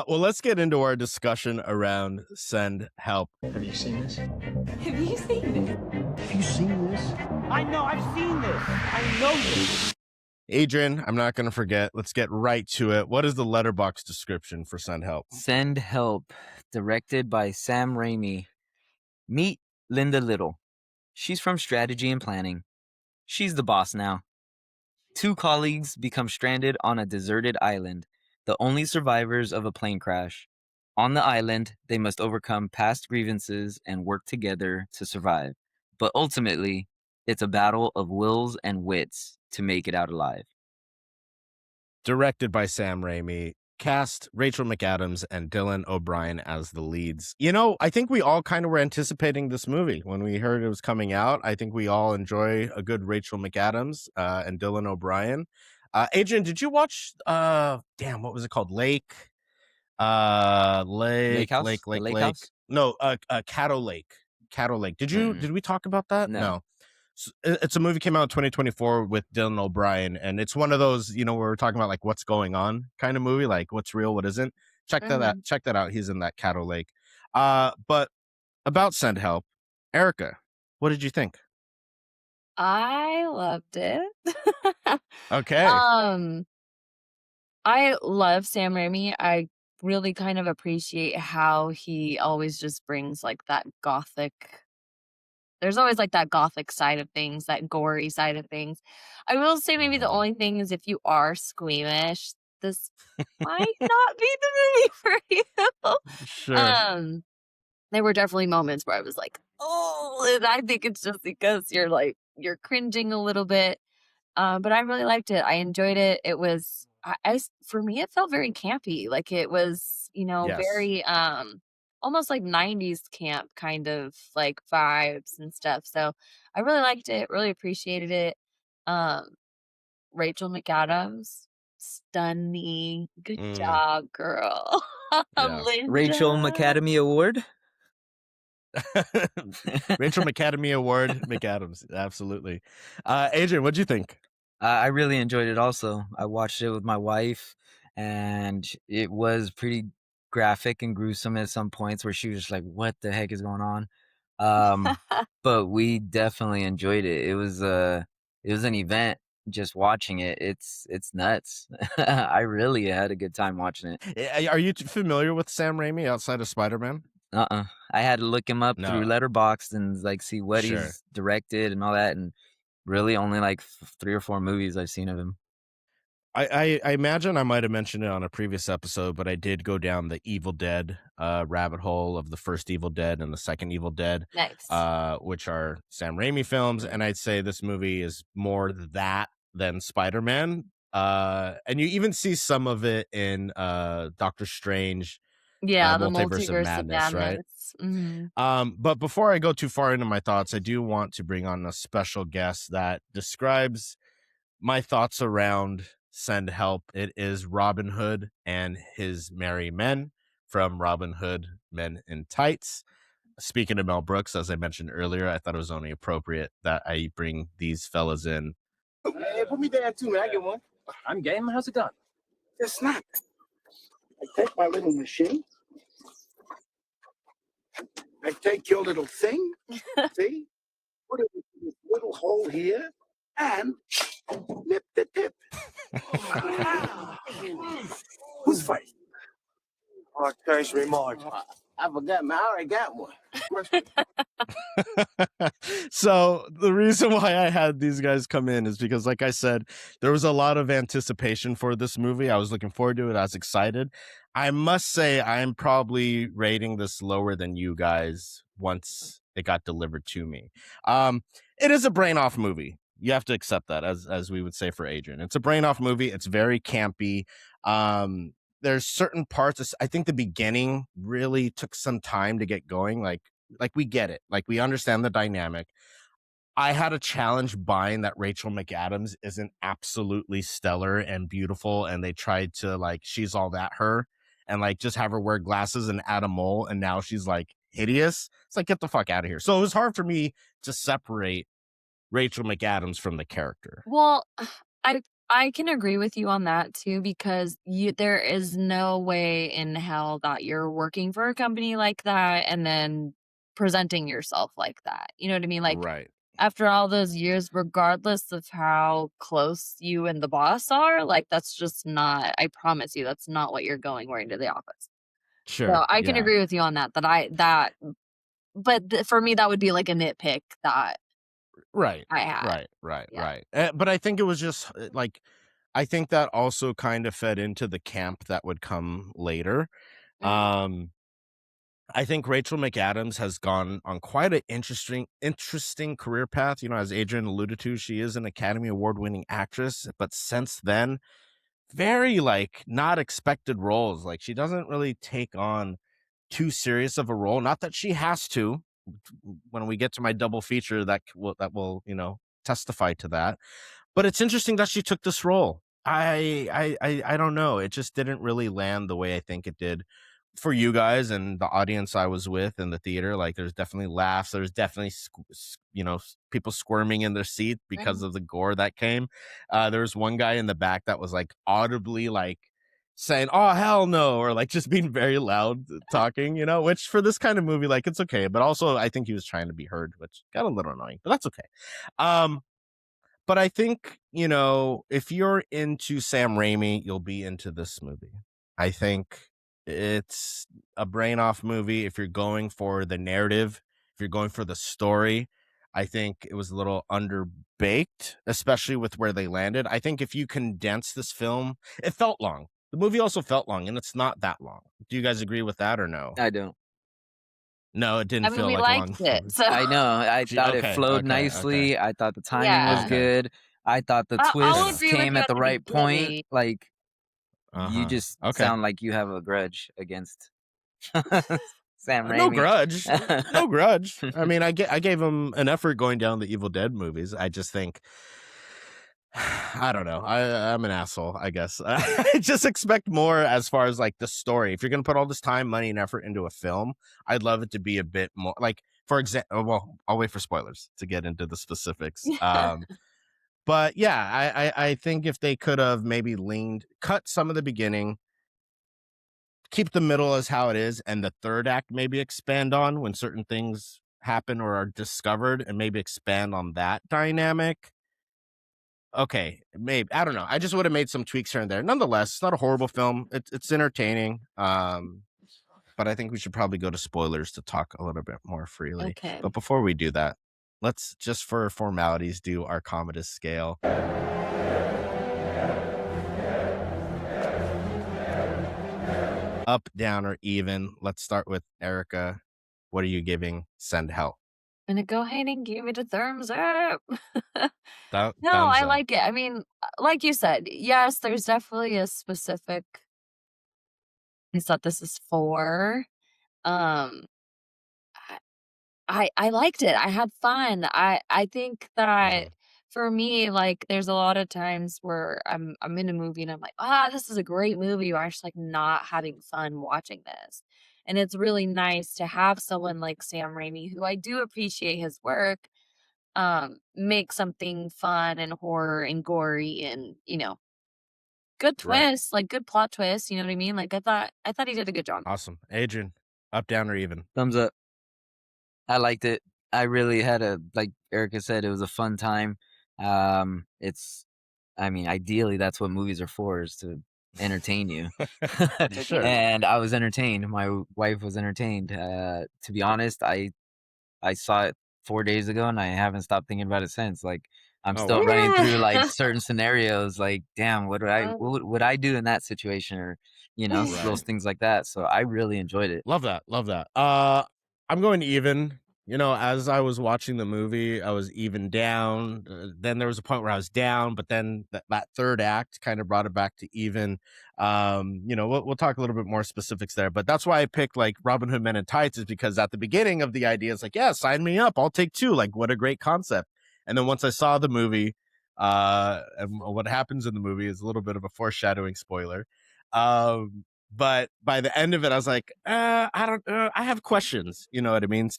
Well, let's get into our discussion around Send Help. Have you seen this? Have you seen this? Have you seen this? I know, I've seen this. I know this. Adrian, I'm not going to forget. Let's get right to it. What is the letterbox description for Send Help? Send Help, directed by Sam Raimi. Meet Linda Little. She's from strategy and planning. She's the boss now. Two colleagues become stranded on a deserted island, the only survivors of a plane crash. On the island, they must overcome past grievances and work together to survive. But ultimately, it's a battle of wills and wits to make it out alive. Directed by Sam Raimi. Cast Rachel McAdams and Dylan O'Brien as the leads. You know, I think we all kind of were anticipating this movie when we heard it was coming out. I think we all enjoy a good Rachel McAdams and Dylan O'Brien. Adrian, did you watch what was it called? Lake House? Lake. House? No, Caddo Lake. Did we talk about that? No. It's a movie came out in 2024 with Dylan O'Brien, and it's one of those, where we're talking about like what's going on kind of movie, like what's real, what isn't. Check that out. He's in that Caddo Lake. But about Send Help, Erica, what did you think? I loved it. Okay. I love Sam Raimi. I really kind of appreciate how he always just brings like that gothic. There's always like that gothic side of things, that gory side of things. I will say maybe the only thing is if you are squeamish, this might not be the movie for you. Sure. There were definitely moments where I was like, oh, and I think it's just because you're cringing a little bit. But I really liked it. I enjoyed it. It was, for me, it felt very campy. Like it was, Yes. very, almost like 90s camp kind of like vibes and stuff. So I really liked it, really appreciated it. Rachel McAdams, stunning. Good job, girl. Yeah. Rachel Linda. McAdemy Award? Rachel McAdemy Award, McAdams. Absolutely. Adrian, what'd you think? I really enjoyed it also. I watched it with my wife, and it was pretty graphic and gruesome at some points where she was just like, what the heck is going on? But we definitely enjoyed it. It was an event just watching it. It's nuts. I really had a good time watching it. Are you familiar with Sam Raimi outside of Spider-Man? I had to look him up through Letterboxd and like see what he's directed and all that, and really only like 3 or 4 movies I've seen of him. I imagine I might have mentioned it on a previous episode, but I did go down the Evil Dead rabbit hole of the first Evil Dead and the second Evil Dead, Nice. which are Sam Raimi films, and I'd say this movie is more that than Spider-Man. And you even see some of it in Doctor Strange. Yeah, the multiverse of madness. Right? Mm-hmm. But before I go too far into my thoughts, I do want to bring on a special guest that describes my thoughts around Send Help. It is Robin Hood and his merry men from Robin Hood Men in Tights. Speaking of Mel Brooks, as I mentioned earlier, I thought it was only appropriate that I bring these fellas in. Hey, put me down too, man. I get one. I'm game. How's it done? It's not. I take my little machine. I take your little thing. See? Put it in this little hole here and nip the tip. Who's fighting? Oh, thanks very much. I forgot, man. I already got one. So the reason why I had these guys come in is because, like I said, there was a lot of anticipation for this movie. I was looking forward to it. I was excited. I must say I'm probably rating this lower than you guys once it got delivered to me. It is a brain off movie. You have to accept that, as we would say for Adrian. It's a brain off movie. It's very campy. There's certain parts. I think the beginning really took some time to get going. Like we get it. Like we understand the dynamic. I had a challenge buying that Rachel McAdams isn't absolutely stellar and beautiful, and they tried to like she's all that her and like just have her wear glasses and add a mole, and now she's like hideous. It's like, get the fuck out of here. So it was hard for me to separate Rachel McAdams from the character. Well, I I can agree with you on that too because there is no way in hell that you're working for a company like that and then presenting yourself like that. You know what I mean? Like Right. after all those years, regardless of how close you and the boss are, like that's just not. I promise you, that's not what you're going wearing to the office. So Sure. I can Yeah. agree with you on that. But for me, that would be like a nitpick that Right. I had. Right. Right. Yeah. Right. But I think it was just like, I think that also kind of fed into the camp that would come later. Mhm. Um, I think Rachel McAdams has gone on quite an interesting career path. You know, as Adrian alluded to, she is an Academy Award winning actress, but since then, very like not expected roles. Like she doesn't really take on too serious of a role. Not that she has to. When we get to my double feature, that will testify to that. But it's interesting that she took this role. I don't know. It just didn't really land the way I think it did for you guys and the audience I was with in the theater. Like, there's definitely laughs. There's definitely people squirming in their seat because Mhm. of the gore that came. There was one guy in the back that was like audibly like saying, "Oh hell no," or like just being very loud talking. Which for this kind of movie, like it's okay. But also, I think he was trying to be heard, which got a little annoying. But that's okay. Um, but I think, if you're into Sam Raimi, you'll be into this movie. I think it's a brain off movie. If you're going for the narrative, if you're going for the story, I think it was a little underbaked, especially with where they landed. I think if you condense this film, it felt long. The movie also felt long, and it's not that long. Do you guys agree with that or no? I don't. No, it I didn't mean, feel we like a liked long it, movie. so I know. I thought it Okay, flowed okay, okay, nicely. I thought the timing was yeah. okay. good. I thought the I'll twists agree with came you at at the the right point. beginning. Like, you Uh-huh. just Okay. sound like you have a grudge against Sam No Raimi. grudge. No grudge. I mean, I gave him an effort going down the Evil Dead movies. I just think I don't know. I'm an asshole, I guess. I just expect more as far as like the story. If you're gonna put all this time, money, and effort into a film, I'd love it to be a bit more like, for example. Well, I'll wait for spoilers to get into the specifics. But yeah, I think if they could have maybe cut some of the beginning, keep the middle as how it is, and the third act maybe expand on when certain things happen or are discovered, and maybe expand on that dynamic. Okay, maybe, I don't know. I just would have made some tweaks here and there. Nonetheless, it's not a horrible film. It's entertaining. But I think we should probably go to spoilers to talk a little bit more freely. Okay. But before we do that, let's just for formalities do our Commodus scale. Up, down, or even. Let's start with Erica. What are you giving Send Hell? I'm gonna go ahead and give it a thumbs up. No, Thumbs I up. like it. I mean, like you said, yes, there's definitely a specific place that this is for. Um, I liked it. I had fun. I think that Mhm. for me, like, there's a lot of times where I'm in a movie and I'm like, ah, this is a great movie. Or I'm just like not having fun watching this. And it's really nice to have someone like Sam Raimi, who I do appreciate his work, make something fun and horror and gory and, good Right. twist, like good plot twist, you know what I mean? Like I thought he did a good job. Awesome. Adrian, up, down, or even? Thumbs up. I liked it. I really had like Erica said, it was a fun time. I mean, ideally, that's what movies are for, is to entertain you. Sure. And I was entertained. My wife was entertained. To be honest, I saw it 4 days ago, and I haven't stopped thinking about it since. Like, I'm Oh, still wow. running through like certain scenarios. Like, damn, what Uh, would I do in that situation, or Right. those things like that. So I really enjoyed it. Love that. Love that. I'm going even. As I was watching the movie, I was even down. Then there was a point where I was down, but then that third act kind of brought it back to even. We'll talk a little bit more specifics there, but that's why I picked like Robin Hood Men in Tights, is because at the beginning of the idea, it's like, yeah, sign me up. I'll take two. Like, what a great concept. And then once I saw the movie, and what happens in the movie is a little bit of a foreshadowing spoiler. But by the end of it, I was like, I don't, I have questions. You know what I mean?